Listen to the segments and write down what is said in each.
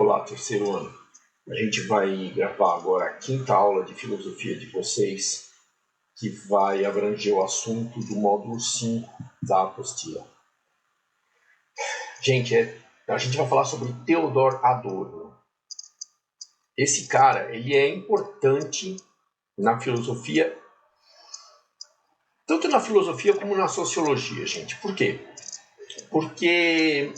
Olá, terceiro ano. A gente vai gravar agora a quinta aula de filosofia de vocês, que vai abranger o assunto do módulo 5 da apostila. Gente, a gente vai falar sobre Theodor Adorno. Esse cara, ele é importante na filosofia, tanto na filosofia como na sociologia, gente. Por quê? Porque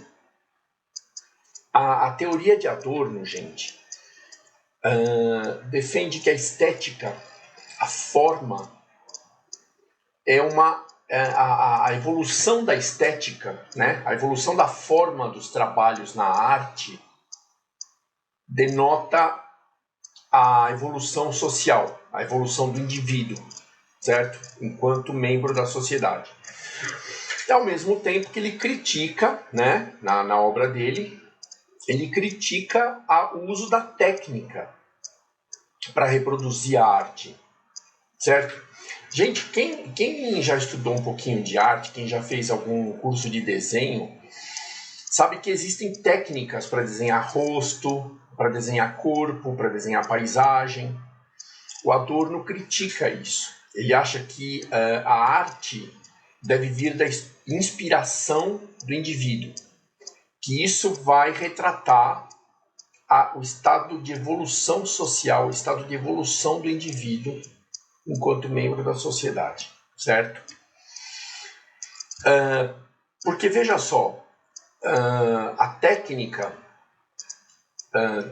a teoria de Adorno, gente, defende que a estética, a forma, é a evolução da estética, né? A evolução da forma dos trabalhos na arte denota a evolução social, a evolução do indivíduo, certo? Enquanto membro da sociedade. E ao mesmo tempo que ele critica, né, na obra dele, ele critica o uso da técnica para reproduzir a arte, certo? Gente, quem já estudou um pouquinho de arte, quem já fez algum curso de desenho, sabe que existem técnicas para desenhar rosto, para desenhar corpo, para desenhar paisagem. O Adorno critica isso. Ele acha que a arte deve vir da inspiração do indivíduo, que isso vai retratar o estado de evolução social, o estado de evolução do indivíduo enquanto membro da sociedade, certo? Porque, veja só, a técnica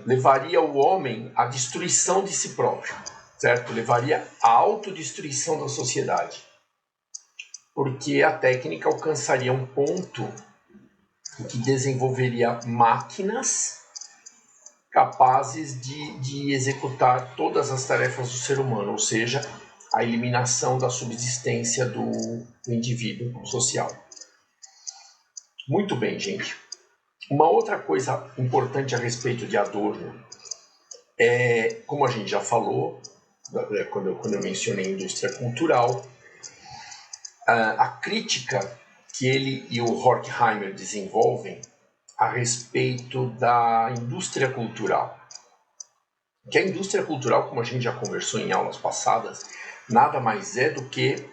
levaria o homem à destruição de si próprio, certo? Levaria à autodestruição da sociedade. Porque a técnica alcançaria um ponto em que desenvolveria máquinas capazes de executar todas as tarefas do ser humano, ou seja, a eliminação da subsistência do indivíduo social. Muito bem, gente. Uma outra coisa importante a respeito de Adorno é, como a gente já falou, quando eu mencionei indústria cultural, a crítica que ele e o Horkheimer desenvolvem a respeito da indústria cultural. Que a indústria cultural, como a gente já conversou em aulas passadas, nada mais é do que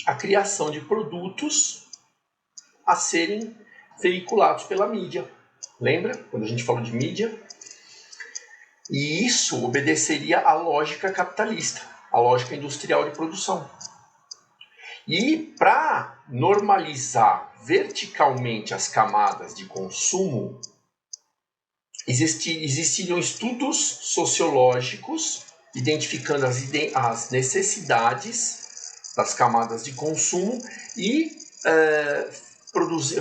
a criação de produtos a serem veiculados pela mídia. Lembra quando a gente falou de mídia? E isso obedeceria à lógica capitalista, à lógica industrial de produção. E para normalizar verticalmente as camadas de consumo, existiriam estudos sociológicos identificando as necessidades das camadas de consumo e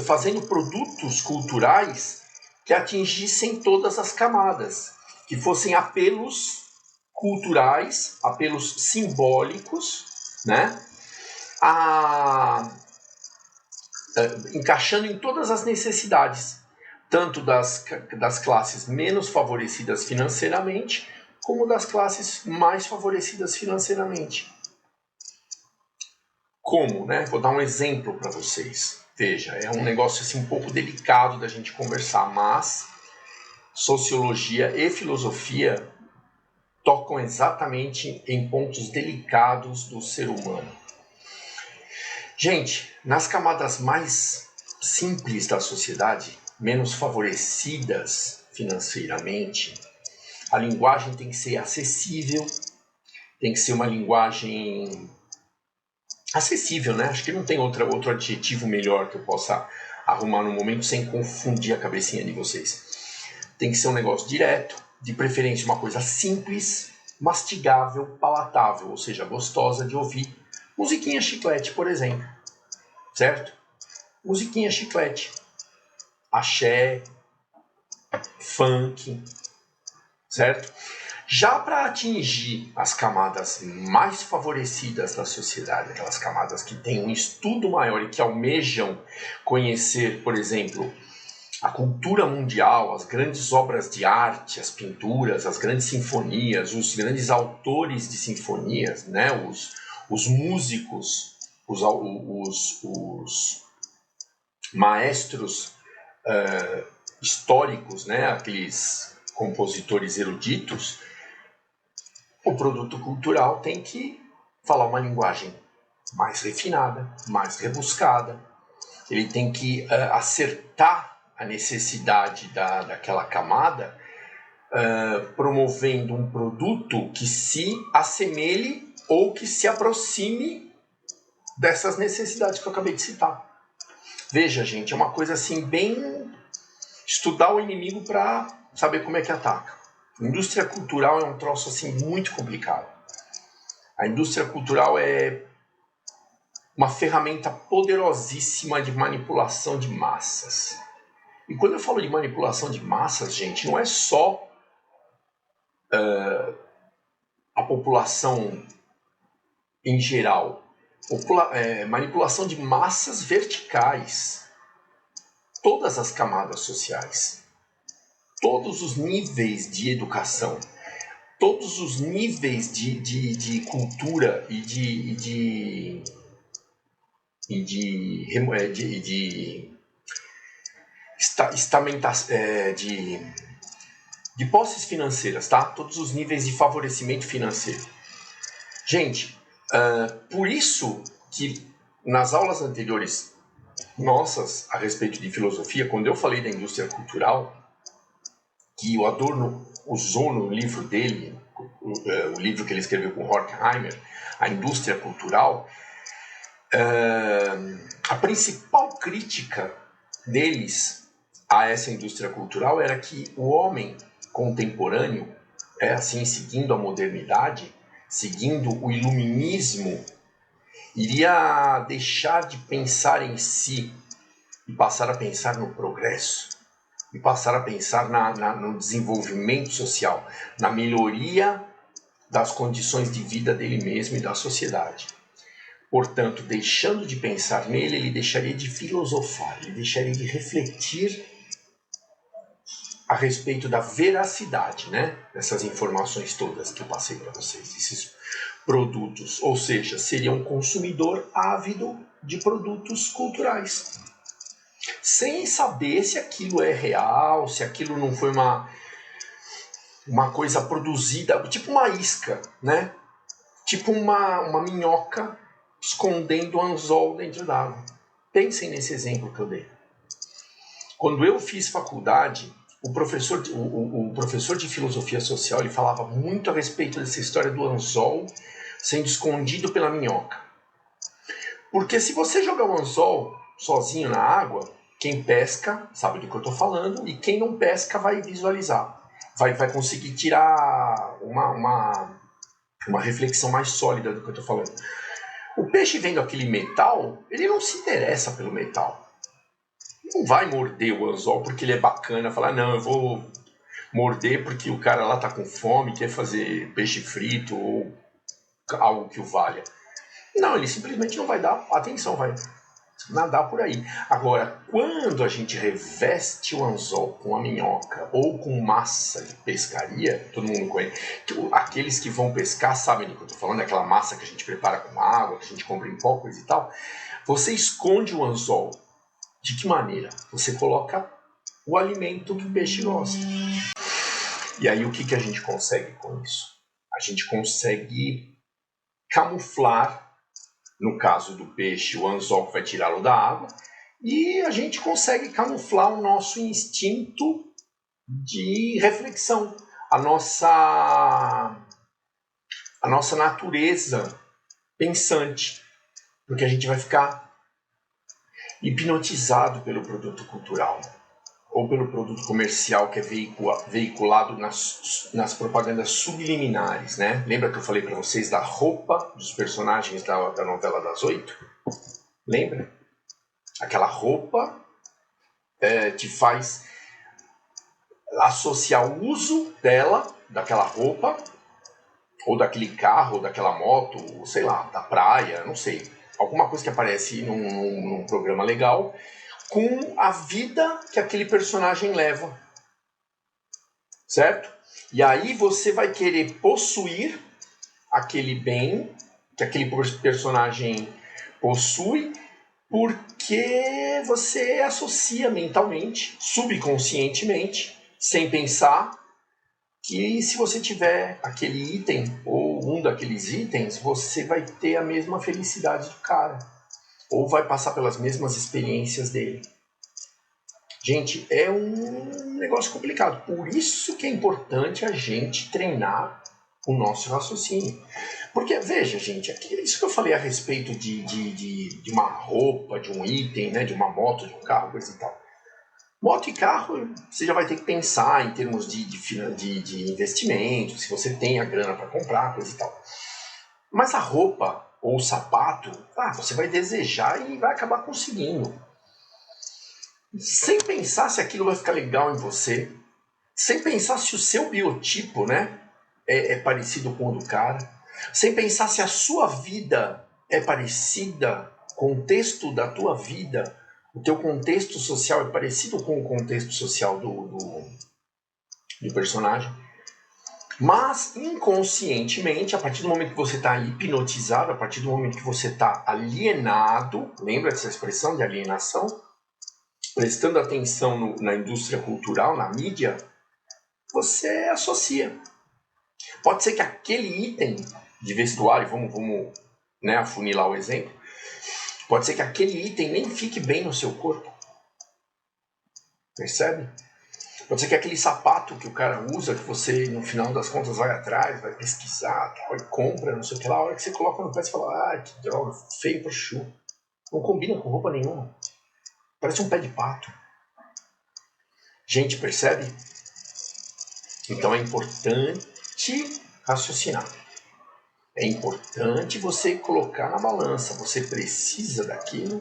fazendo produtos culturais que atingissem todas as camadas, que fossem apelos culturais, apelos simbólicos, né? Encaixando em todas as necessidades, tanto das classes menos favorecidas financeiramente, como das classes mais favorecidas financeiramente. Como, né? Vou dar um exemplo para vocês. Veja, é um negócio assim, um pouco delicado da gente conversar, mas sociologia e filosofia tocam exatamente em pontos delicados do ser humano. Gente, nas camadas mais simples da sociedade, menos favorecidas financeiramente, a linguagem tem que ser acessível, tem que ser uma linguagem acessível, né? Acho que não tem outro adjetivo melhor que eu possa arrumar no momento sem confundir a cabecinha de vocês. Tem que ser um negócio direto, de preferência uma coisa simples, mastigável, palatável, ou seja, gostosa de ouvir. Musiquinha chiclete, por exemplo, certo? Musiquinha chiclete, axé, funk, certo? Já para atingir as camadas mais favorecidas da sociedade, aquelas camadas que têm um estudo maior e que almejam conhecer, por exemplo, a cultura mundial, as grandes obras de arte, as pinturas, as grandes sinfonias, os grandes autores de sinfonias, né? Os músicos, os maestros históricos, né? Aqueles compositores eruditos, o produto cultural tem que falar uma linguagem mais refinada, mais rebuscada. Ele tem que acertar a necessidade daquela camada, promovendo um produto que se assemelhe ou que se aproxime dessas necessidades que eu acabei de citar. Veja, gente, é uma coisa assim bem... estudar o inimigo para saber como é que ataca. A indústria cultural é um troço assim muito complicado. A indústria cultural é uma ferramenta poderosíssima de manipulação de massas. E quando eu falo de manipulação de massas, gente, não é só a população em geral. Manipulação de massas verticais. Todas as camadas sociais. Todos os níveis de educação. Todos os níveis de cultura e de posses financeiras, tá? Todos os níveis de favorecimento financeiro. Gente, por isso que nas aulas anteriores nossas a respeito de filosofia, quando eu falei da indústria cultural, que o Adorno usou no livro dele, o livro que ele escreveu com Horkheimer, A Indústria Cultural, a principal crítica deles a essa indústria cultural era que o homem contemporâneo, assim, seguindo a modernidade, seguindo o iluminismo, iria deixar de pensar em si e passar a pensar no progresso, e passar a pensar no desenvolvimento social, na melhoria das condições de vida dele mesmo e da sociedade. Portanto, deixando de pensar nele, ele deixaria de filosofar, ele deixaria de refletir a respeito da veracidade, né, dessas informações todas que eu passei para vocês, esses produtos. Ou seja, seria um consumidor ávido de produtos culturais, sem saber se aquilo é real, se aquilo não foi uma coisa produzida, tipo uma isca, né? Tipo uma minhoca escondendo um anzol dentro d'água. Pensem nesse exemplo que eu dei. Quando eu fiz faculdade, o professor de filosofia social, ele falava muito a respeito dessa história do anzol sendo escondido pela minhoca. Porque se você jogar o anzol sozinho na água, quem pesca sabe do que eu estou falando, e quem não pesca vai visualizar. Vai conseguir tirar uma reflexão mais sólida do que eu estou falando. O peixe vendo aquele metal, ele não se interessa pelo metal. Não vai morder o anzol porque ele é bacana, falar, não, eu vou morder porque o cara lá está com fome, quer fazer peixe frito ou algo que o valha. Não, ele simplesmente não vai dar atenção, vai nadar por aí. Agora, quando a gente reveste o anzol com a minhoca ou com massa de pescaria, todo mundo conhece, aqueles que vão pescar sabem do que eu estou falando, aquela massa que a gente prepara com água, que a gente compra em pó, coisa e tal. Você esconde o anzol. De que maneira? Você coloca o alimento que o peixe gosta. E aí o que a gente consegue com isso? A gente consegue camuflar, no caso do peixe, o anzol que vai tirá-lo da água, e a gente consegue camuflar o nosso instinto de reflexão, a nossa natureza pensante, porque a gente vai ficar hipnotizado pelo produto cultural ou pelo produto comercial que é veiculado nas propagandas subliminares, né? Lembra que eu falei para vocês da roupa dos personagens da novela das 8? Lembra? Aquela roupa te faz associar o uso dela, daquela roupa, ou daquele carro, ou daquela moto, ou sei lá, da praia, não sei. Alguma coisa que aparece num programa legal, com a vida que aquele personagem leva. Certo? E aí você vai querer possuir aquele bem que aquele personagem possui, porque você associa mentalmente, subconscientemente, sem pensar, que se você tiver aquele item ou um daqueles itens, você vai ter a mesma felicidade do cara, ou vai passar pelas mesmas experiências dele. Gente, é um negócio complicado. Por isso que é importante a gente treinar o nosso raciocínio. Porque, veja, gente, isso que eu falei a respeito de uma roupa, de um item, né, de uma moto, de um carro, coisa e tal. Moto e carro, você já vai ter que pensar em termos de investimento, se você tem a grana para comprar, coisa e tal. Mas a roupa ou o sapato, você vai desejar e vai acabar conseguindo. Sem pensar se aquilo vai ficar legal em você, sem pensar se o seu biotipo, né, é parecido com o do cara, sem pensar se a sua vida é parecida, o contexto da tua vida, o teu contexto social é parecido com o contexto social do personagem. Mas, inconscientemente, a partir do momento que você está hipnotizado, a partir do momento que você está alienado, lembra dessa expressão de alienação? Prestando atenção na indústria cultural, na mídia, você associa. Pode ser que aquele item de vestuário, vamos né, afunilar o exemplo, pode ser que aquele item nem fique bem no seu corpo. Percebe? Pode ser que aquele sapato que o cara usa, que você, no final das contas, vai atrás, vai pesquisar, tal, e compra, não sei o que lá, a hora que você coloca no pé, você fala, que droga, feio pra chuva. Não combina com roupa nenhuma. Parece um pé de pato. Gente, percebe? Então é importante raciocinar. É importante você colocar na balança. Você precisa daquilo.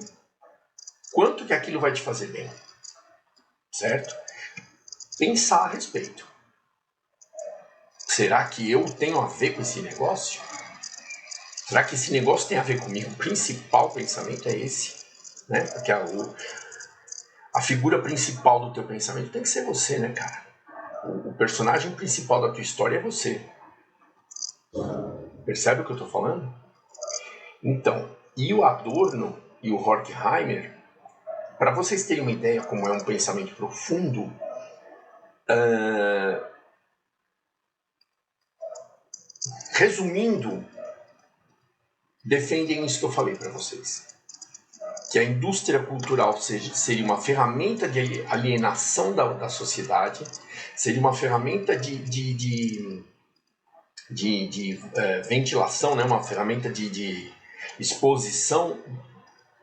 Quanto que aquilo vai te fazer bem? Certo? Pensar a respeito. Será que eu tenho a ver com esse negócio? Será que esse negócio tem a ver comigo? O principal pensamento é esse. Né? Porque a figura principal do teu pensamento tem que ser você, né, cara? O personagem principal da tua história é você. Percebe o que eu estou falando? Então, e o Adorno e o Horkheimer, para vocês terem uma ideia como é um pensamento profundo, resumindo, defendem isso que eu falei para vocês. Que a indústria cultural seria uma ferramenta de alienação da sociedade, seria uma ferramenta de ventilação, né? Uma ferramenta de exposição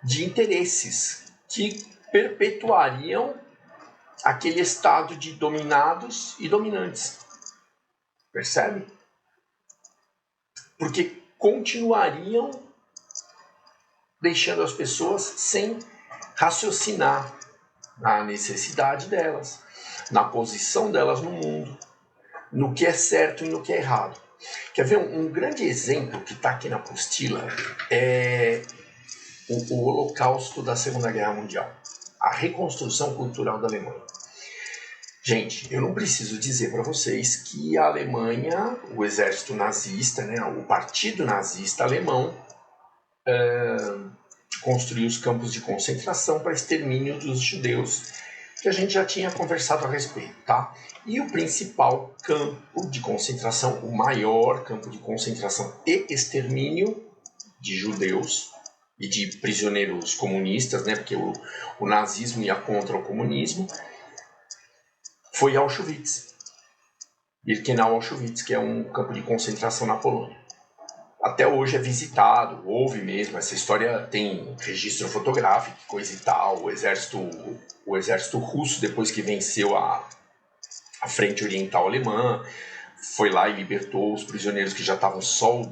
de interesses que perpetuariam aquele estado de dominados e dominantes. Percebe? Porque continuariam deixando as pessoas sem raciocinar na necessidade delas, na posição delas no mundo, no que é certo e no que é errado. Quer ver um grande exemplo que está aqui na apostila é o Holocausto da Segunda Guerra Mundial, a reconstrução cultural da Alemanha. Gente, eu não preciso dizer para vocês que a Alemanha, o exército nazista, né, o partido nazista alemão, construiu os campos de concentração para extermínio dos judeus, que a gente já tinha conversado a respeito, tá? E o principal campo de concentração, o maior campo de concentração e extermínio de judeus e de prisioneiros comunistas, né, porque o nazismo ia contra o comunismo, foi Auschwitz. Birkenau Auschwitz, que é um campo de concentração na Polônia. Até hoje é visitado, houve mesmo, essa história tem registro fotográfico, coisa e tal, o exército russo, depois que venceu a frente oriental alemã, foi lá e libertou os prisioneiros que já estavam só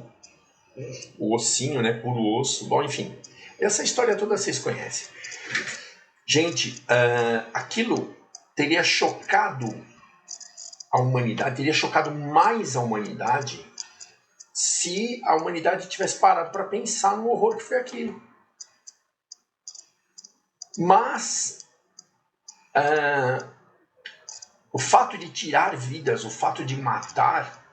o ossinho, né, puro osso, bom, enfim, essa história toda vocês conhecem. Gente, aquilo teria chocado a humanidade, teria chocado mais a humanidade se a humanidade tivesse parado para pensar no horror que foi aquilo. Mas o fato de tirar vidas, o fato de matar,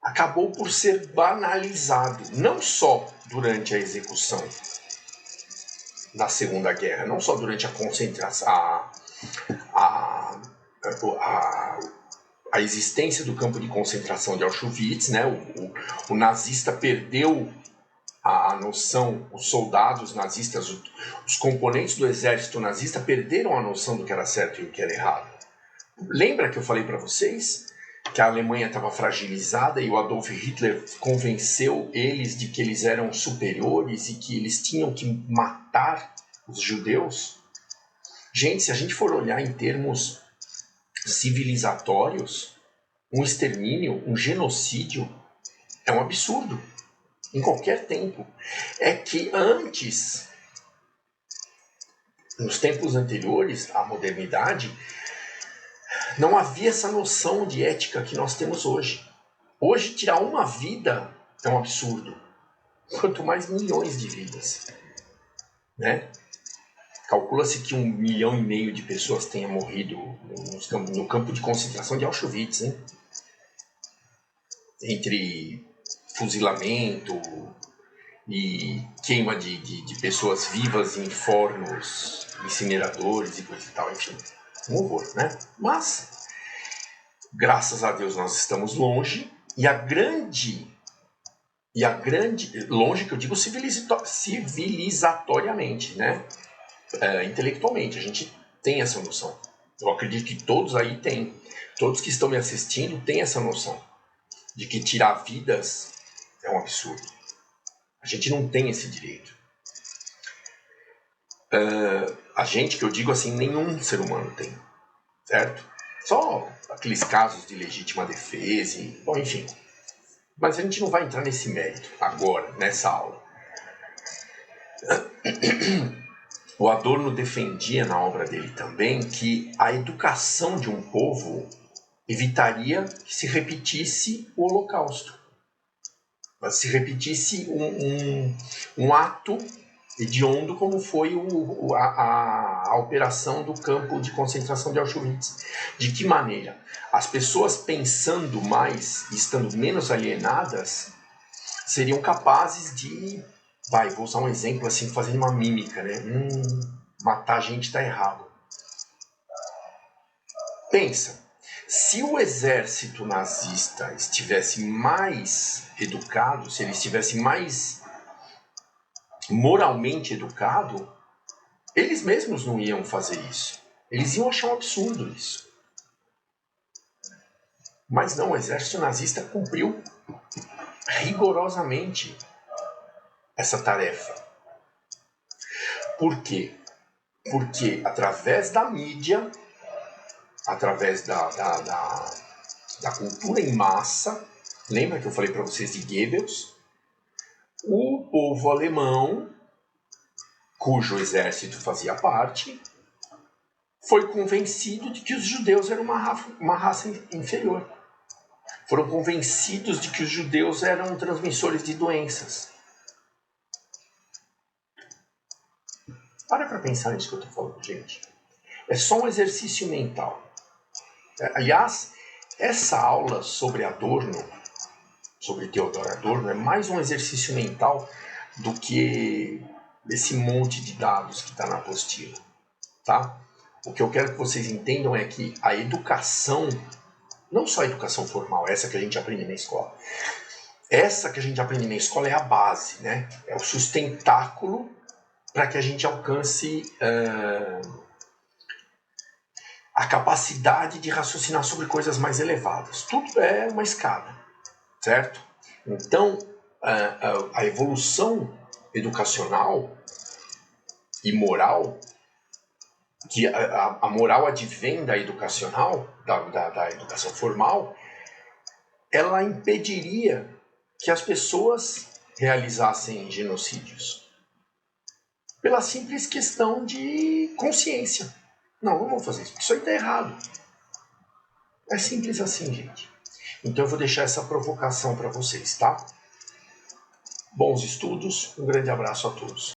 acabou por ser banalizado, não só durante a execução da Segunda Guerra, não só durante a concentração, a a existência do campo de concentração de Auschwitz, né? O nazista perdeu a noção, os soldados nazistas, os componentes do exército nazista perderam a noção do que era certo e o que era errado. Lembra que eu falei para vocês que a Alemanha estava fragilizada e o Adolf Hitler convenceu eles de que eles eram superiores e que eles tinham que matar os judeus? Gente, se a gente for olhar em termos civilizatórios, um extermínio, um genocídio é um absurdo em qualquer tempo. É que antes, nos tempos anteriores à modernidade, não havia essa noção de ética que nós temos hoje. Hoje, tirar uma vida é um absurdo. Quanto mais milhões de vidas, né? Calcula-se que 1,5 milhão de pessoas tenha morrido no campo de concentração de Auschwitz, hein? Entre fuzilamento e queima de pessoas vivas em fornos, incineradores e coisa e tal, enfim, um horror, né? Mas, graças a Deus, nós estamos longe e a grande longe que eu digo civilizatoriamente, né? Intelectualmente, a gente tem essa noção. Eu acredito que todos aí têm, todos que estão me assistindo têm essa noção de que tirar vidas é um absurdo. A gente não tem esse direito. A gente, que eu digo assim, nenhum ser humano tem, certo? Só aqueles casos de legítima defesa, bom, enfim. Mas a gente não vai entrar nesse mérito agora, nessa aula. O Adorno defendia na obra dele também que a educação de um povo evitaria que se repetisse o Holocausto. Se repetisse um ato hediondo como foi a operação do campo de concentração de Auschwitz. De que maneira? As pessoas pensando mais e estando menos alienadas seriam capazes de... vou usar um exemplo assim, fazendo uma mímica, né? Matar gente está errado. Pensa, se o exército nazista estivesse mais educado, se ele estivesse mais moralmente educado, eles mesmos não iam fazer isso. Eles iam achar um absurdo isso. Mas não, o exército nazista cumpriu rigorosamente essa tarefa. Por quê? Porque através da mídia, através da cultura em massa, lembra que eu falei para vocês de Goebbels? O povo alemão, cujo exército fazia parte, foi convencido de que os judeus eram uma raça inferior. Foram convencidos de que os judeus eram transmissores de doenças. Para pensar nisso que eu estou falando, gente. É só um exercício mental. Aliás, essa aula sobre Adorno, sobre Theodor Adorno, é mais um exercício mental do que esse monte de dados que está na apostila. Tá? O que eu quero que vocês entendam é que a educação, não só a educação formal, essa que a gente aprende na escola, essa que a gente aprende na escola é a base, né? É o sustentáculo para que a gente alcance a capacidade de raciocinar sobre coisas mais elevadas. Tudo é uma escada, certo? Então, a evolução educacional e moral, que a moral advém da educacional, da educação formal, ela impediria que as pessoas realizassem genocídios. Pela simples questão de consciência. Não vou fazer isso, porque isso aí está errado. É simples assim, gente. Então eu vou deixar essa provocação para vocês, tá? Bons estudos, um grande abraço a todos.